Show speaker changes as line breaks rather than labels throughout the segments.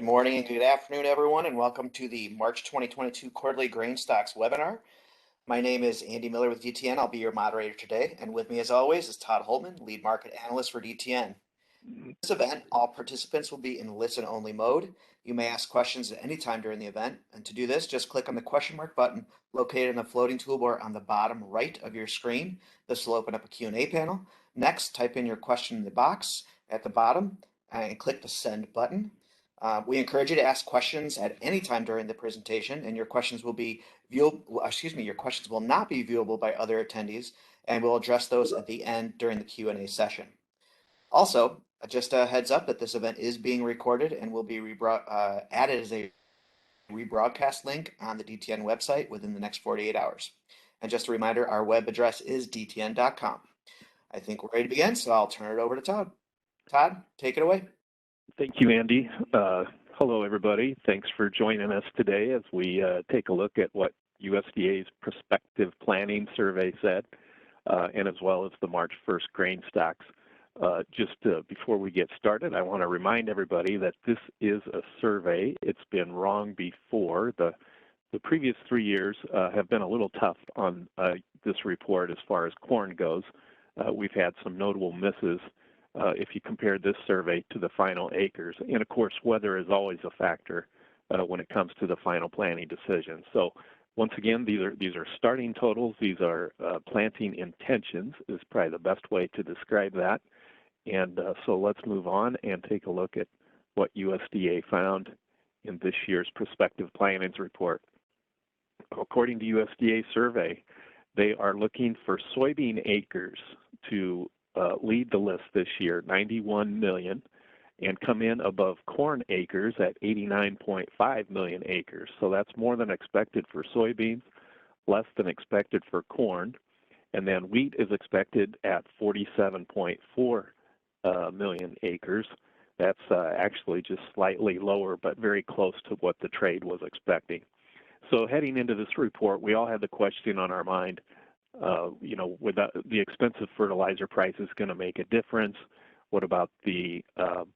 morning and good afternoon, everyone, and welcome to the March 2022 Quarterly Grain Stocks webinar. My name is Andy Miller with DTN. I'll be your moderator today, and with me as always is Todd Hultman, Lead Market Analyst for DTN. In this event, all participants will be in listen-only mode. You may ask questions at any time during the event, and to do this, just click on the question mark button located in the floating toolbar on the bottom right of your screen. This will open up a Q&A panel. Next, type in your question in the box at the bottom and click the send button. We encourage you to ask questions at any time during the presentation, and your questions will be your questions will not be viewable by other attendees, and we'll address those at the end during the Q&A session. Also, just a heads up that this event is being recorded and will be added as a rebroadcast link on the DTN website within the next 48 hours. And just a reminder, our web address is dtn.com. I think we're ready to begin, so I'll turn it over to Todd. Todd, take it away.
Thank you, Andy. Hello, everybody. Thanks for joining us today as we take a look at what USDA's Prospective Planning Survey said, and as well as the March 1st grain stocks. Before we get started, I want to remind everybody that this is a survey. It's been wrong before. The previous 3 years have been a little tough on this report as far as corn goes. We've had some notable misses if you compare this survey to the final acres. And of course, weather is always a factor when it comes to the final planting decision. So once again, these are starting totals. These are planting intentions is probably the best way to describe that. And so let's move on and take a look at what USDA found in this year's Prospective Plantings Report. According to USDA survey, they are looking for soybean acres to lead the list this year, 91 million, and come in above corn acres at 89.5 million acres. So that's more than expected for soybeans, less than expected for corn, and then wheat is expected at 47.4 million acres. That's actually just slightly lower, but very close to what the trade was expecting. So heading into this report, we all had the question on our mind, without the expensive fertilizer price is going to make a difference. What about the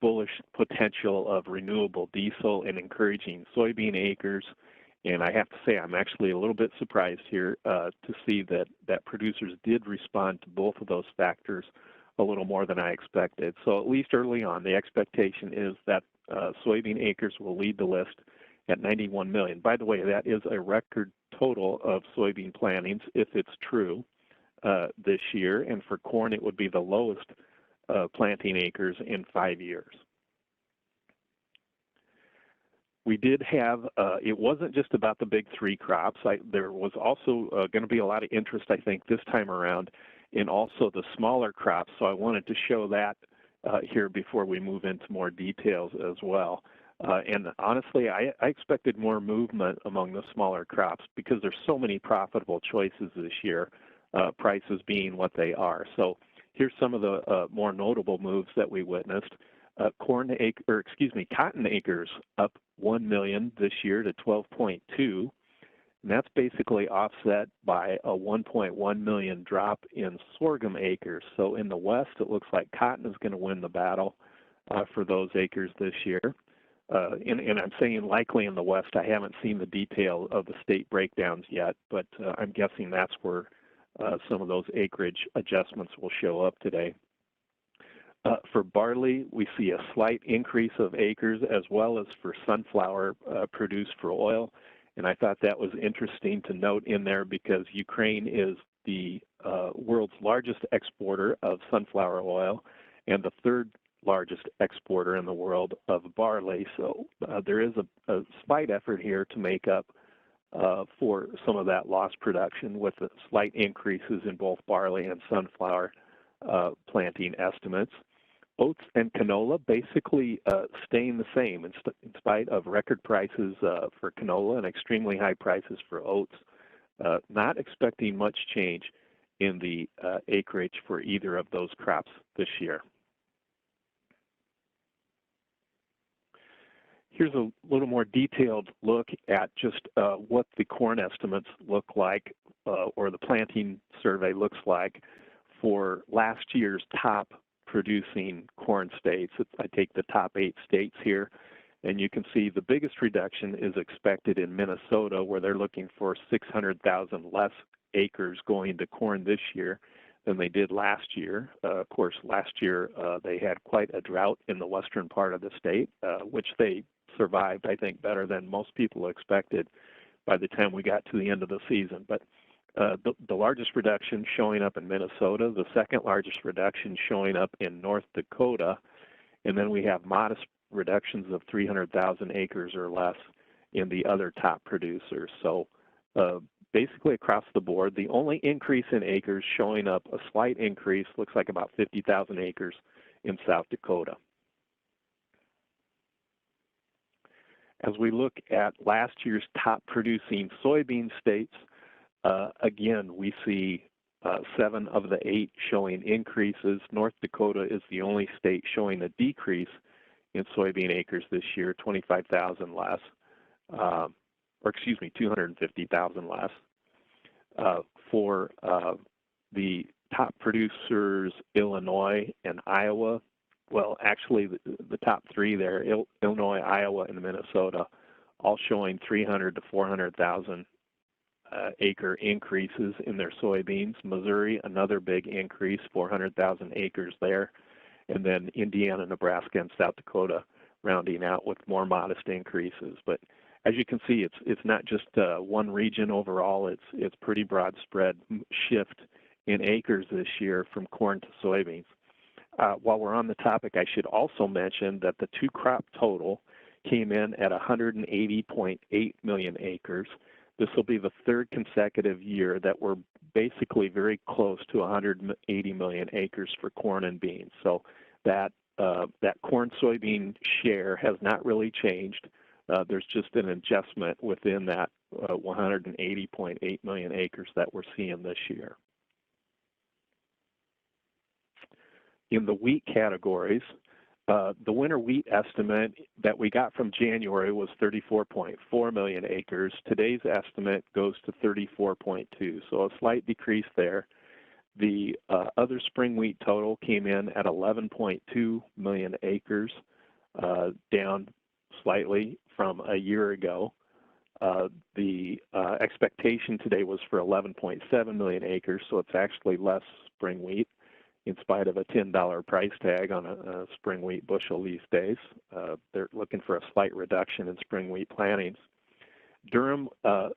bullish potential of renewable diesel and encouraging soybean acres? And I have to say, I'm actually a little bit surprised here to see that producers did respond to both of those factors a little more than I expected. So at least early on, the expectation is that soybean acres will lead the list at 91 million. By the way, that is a record total of soybean plantings if it's true this year, and for corn it would be the lowest planting acres in 5 years. We did have, it wasn't just about the big three crops. There was also going to be a lot of interest, I think, this time around in also the smaller crops, so I wanted to show that here before we move into more details as well. And honestly, I expected more movement among the smaller crops because there's so many profitable choices this year, prices being what they are. So here's some of the more notable moves that we witnessed. Cotton acres up 1 million this year to 12.2, and that's basically offset by a 1.1 million drop in sorghum acres. So in the West, it looks like cotton is going to win the battle for those acres this year. And I'm saying likely in the West. I haven't seen the detail of the state breakdowns yet, but I'm guessing that's where some of those acreage adjustments will show up today. For barley, we see a slight increase of acres as well as for sunflower produced for oil. And I thought that was interesting to note in there because Ukraine is the world's largest exporter of sunflower oil and the third largest exporter in the world of barley. So there is a slight effort here to make up for some of that lost production with the slight increases in both barley and sunflower planting estimates. Oats and canola basically staying the same in spite of record prices for canola and extremely high prices for oats. Not expecting much change in the acreage for either of those crops this year. Here's a little more detailed look at just what the corn estimates look like, or the planting survey looks like for last year's top producing corn states. I take the top 8 states here, And you can see the biggest reduction is expected in Minnesota, where they're looking for 600,000 less acres going to corn this year than they did last year. Of course, last year they had quite a drought in the western part of the state, which they survived, I think, better than most people expected by the time we got to the end of the season. But the largest reduction showing up in Minnesota, the second largest reduction showing up in North Dakota, and then we have modest reductions of 300,000 acres or less in the other top producers. So basically across the board, the only increase in acres showing up, a slight increase, looks like about 50,000 acres in South Dakota. As we look at last year's top producing soybean states, again, we see 7 of the 8 showing increases. North Dakota is the only state showing a decrease in soybean acres this year, 25,000 less, or excuse me, 250,000 less. For the top producers, Illinois and Iowa, well, actually the top 3 there, Illinois, Iowa, and Minnesota, all showing 300 to 400,000 acre increases in their soybeans. Missouri, another big increase, 400,000 acres there. And then Indiana, Nebraska, and South Dakota rounding out with more modest increases. But as you can see, it's not just one region overall. It's pretty broad spread shift in acres this year from corn to soybeans. While we're on the topic, I should also mention that the 2-crop total came in at 180.8 million acres. This will be the 3rd consecutive year that we're basically very close to 180 million acres for corn and beans. So that corn-soybean share has not really changed. There's just an adjustment within that 180.8 million acres that we're seeing this year. In the wheat categories, the winter wheat estimate that we got from January was 34.4 million acres. Today's estimate goes to 34.2, so a slight decrease there. The other spring wheat total came in at 11.2 million acres, down slightly from a year ago. The expectation today was for 11.7 million acres, so it's actually less spring wheat, in spite of a $10 price tag on a spring wheat bushel these days. They're looking for a slight reduction in spring wheat plantings. Durum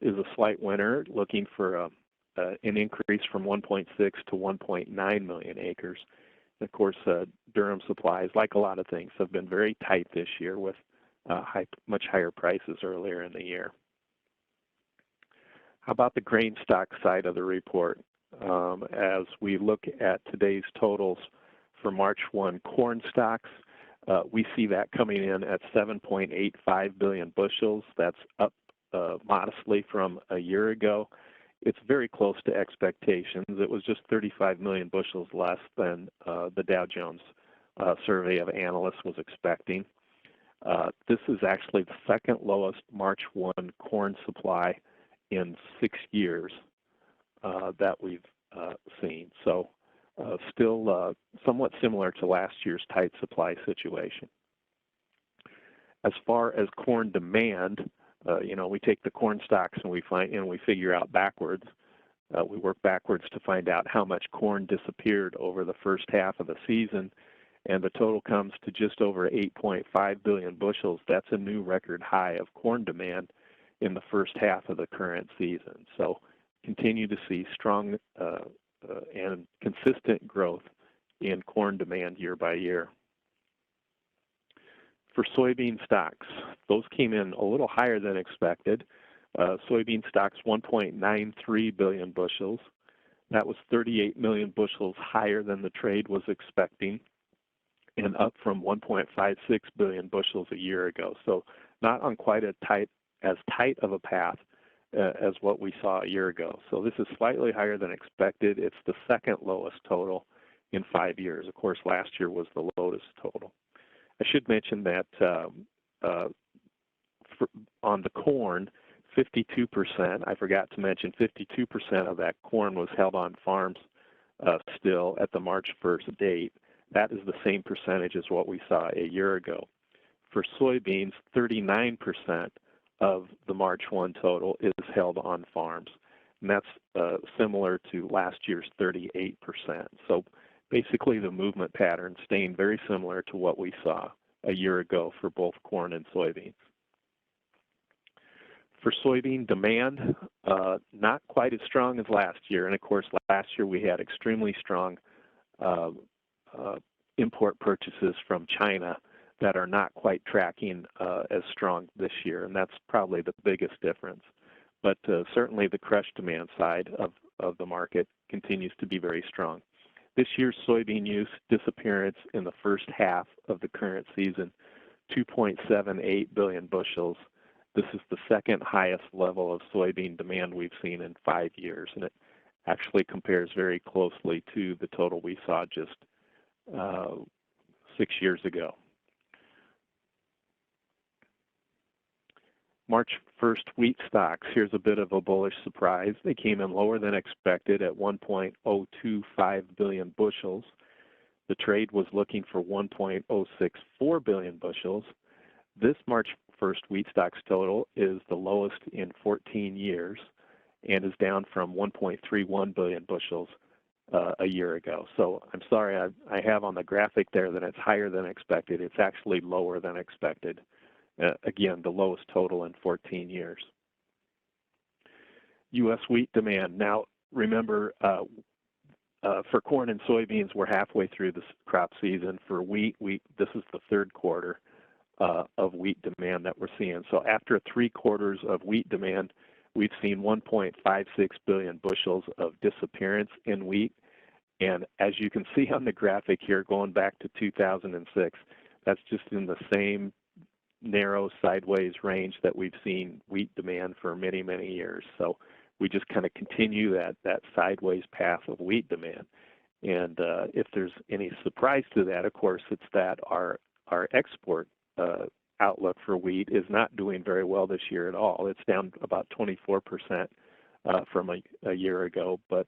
is a slight winner, looking for an increase from 1.6 to 1.9 million acres. And of course, durum supplies, like a lot of things, have been very tight this year with much higher prices earlier in the year. How about the grain stock side of the report? As we look at today's totals for March 1 corn stocks, we see that coming in at 7.85 billion bushels. That's up modestly from a year ago. It's very close to expectations. It was just 35 million bushels less than the Dow Jones survey of analysts was expecting. This is actually the 2nd lowest March 1 corn supply in 6 years that we've seen. So still somewhat similar to last year's tight supply situation. As far as corn demand, we take the corn stocks and we figure out backwards. We work backwards to find out how much corn disappeared over the first half of the season, and the total comes to just over 8.5 billion bushels. That's a new record high of corn demand in the first half of the current season. So continue to see strong and consistent growth in corn demand year by year. For soybean stocks, those came in a little higher than expected. Soybean stocks 1.93 billion bushels. That was 38 million bushels higher than the trade was expecting, and up from 1.56 billion bushels a year ago. So not on quite as tight of a path as what we saw a year ago. So this is slightly higher than expected. It's the 2nd lowest total in 5 years. Of course, last year was the lowest total. I should mention that on the corn, 52%, I forgot to mention 52% of that corn was held on farms still at the March 1st date. That is the same percentage as what we saw a year ago. for soybeans, 39% of the March 1 total is held on farms. And that's similar to last year's 38%. So basically the movement pattern staying very similar to what we saw a year ago for both corn and soybeans. For soybean demand, not quite as strong as last year. And of course, last year we had extremely strong import purchases from China that are not quite tracking as strong this year. And that's probably the biggest difference. But certainly the crush demand side of the market continues to be very strong. This year's soybean use disappearance in the first half of the current season, 2.78 billion bushels. This is the second highest level of soybean demand we've seen in 5 years, and it actually compares very closely to the total we saw just 6 years ago. March 1st wheat stocks, here's a bit of a bullish surprise. They came in lower than expected at 1.025 billion bushels. The trade was looking for 1.064 billion bushels. This March 1st wheat stocks total is the lowest in 14 years and is down from 1.31 billion bushels a year ago. So I'm sorry, I have on the graphic there that it's higher than expected. It's actually lower than expected. Again, the lowest total in 14 years. U.S. wheat demand. Now, remember, for corn and soybeans, we're halfway through the crop season. For wheat, this is the third quarter of wheat demand that we're seeing. So after 3 quarters of wheat demand, we've seen 1.56 billion bushels of disappearance in wheat. And as you can see on the graphic here, going back to 2006, that's just in the same narrow sideways range that we've seen wheat demand for many, many years. So we just kind of continue that sideways path of wheat demand. And if there's any surprise to that, of course, it's that our export outlook for wheat is not doing very well this year at all. It's down about 24% from a year ago, but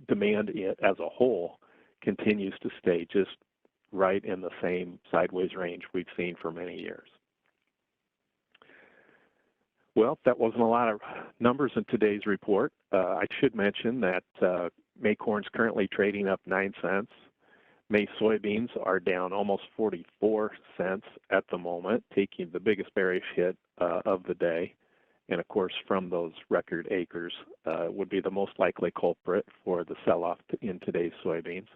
demand as a whole continues to stay just right in the same sideways range we've seen for many years. Well, that wasn't a lot of numbers in today's report. I should mention that May corn's currently trading up 9 cents. May soybeans are down almost 44 cents at the moment, taking the biggest bearish hit of the day. And of course, from those record acres would be the most likely culprit for the sell-off in today's soybeans.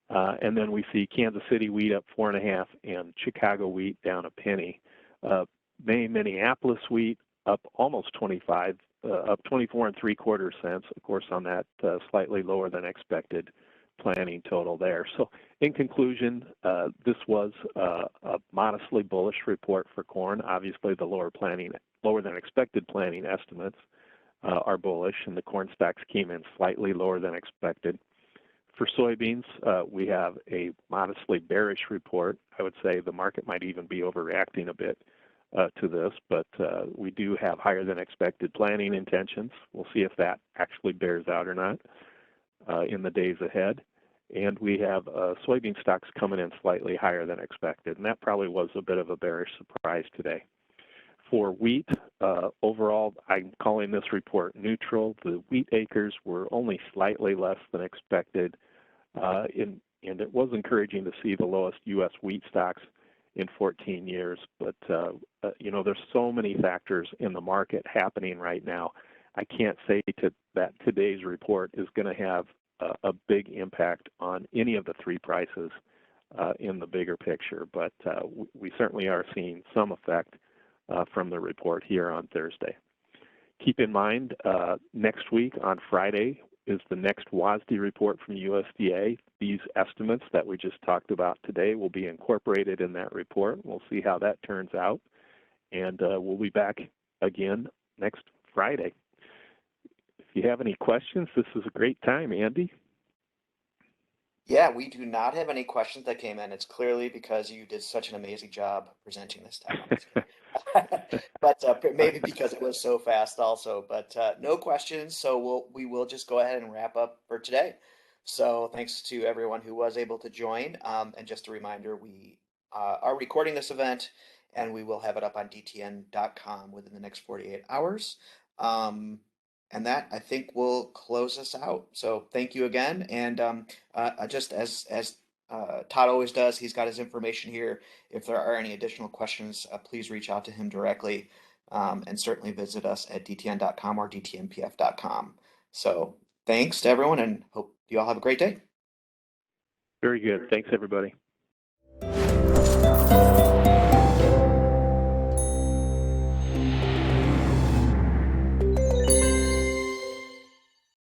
And then we see Kansas City wheat up 4.5 and Chicago wheat down a penny. May Minneapolis wheat up almost 25, up 24.75 cents. Of course, on that slightly lower than expected planning total there. So in conclusion, this was a modestly bullish report for corn. Obviously, the lower than expected planning estimates are bullish, and the corn stocks came in slightly lower than expected. For soybeans, we have a modestly bearish report. I would say the market might even be overreacting a bit to this, but we do have higher than expected planning intentions. We'll see if that actually bears out or not in the days ahead. And we have soybean stocks coming in slightly higher than expected, and that probably was a bit of a bearish surprise today. For wheat, overall, I'm calling this report neutral. The wheat acres were only slightly less than expected, and it was encouraging to see the lowest U.S. wheat stocks in 14 years. But, you know, there's so many factors in the market happening right now. I can't say that today's report is going to have a big impact on any of the 3 prices in the bigger picture, but we certainly are seeing some effect from the report here on Thursday. Keep in mind, next week on Friday is the next WASDE report from USDA. These estimates that we just talked about today will be incorporated in that report. We'll see how that turns out, and we'll be back again next Friday. If you have any questions, this is a great time, Andy.
Yeah, we do not have any questions that came in. It's clearly because you did such an amazing job presenting this time. But maybe because it was so fast also, but no questions. So we will just go ahead and wrap up for today. So thanks to everyone who was able to join. And just a reminder, we are recording this event, and we will have it up on DTN.com within the next 48 hours. And that, I think, will close us out. So thank you again. And just as Todd always does, he's got his information here. If there are any additional questions, please reach out to him directly, and certainly visit us at DTN.com or DTNPF.com. So thanks to everyone, and hope you all have a great day.
Very good. Thanks, everybody.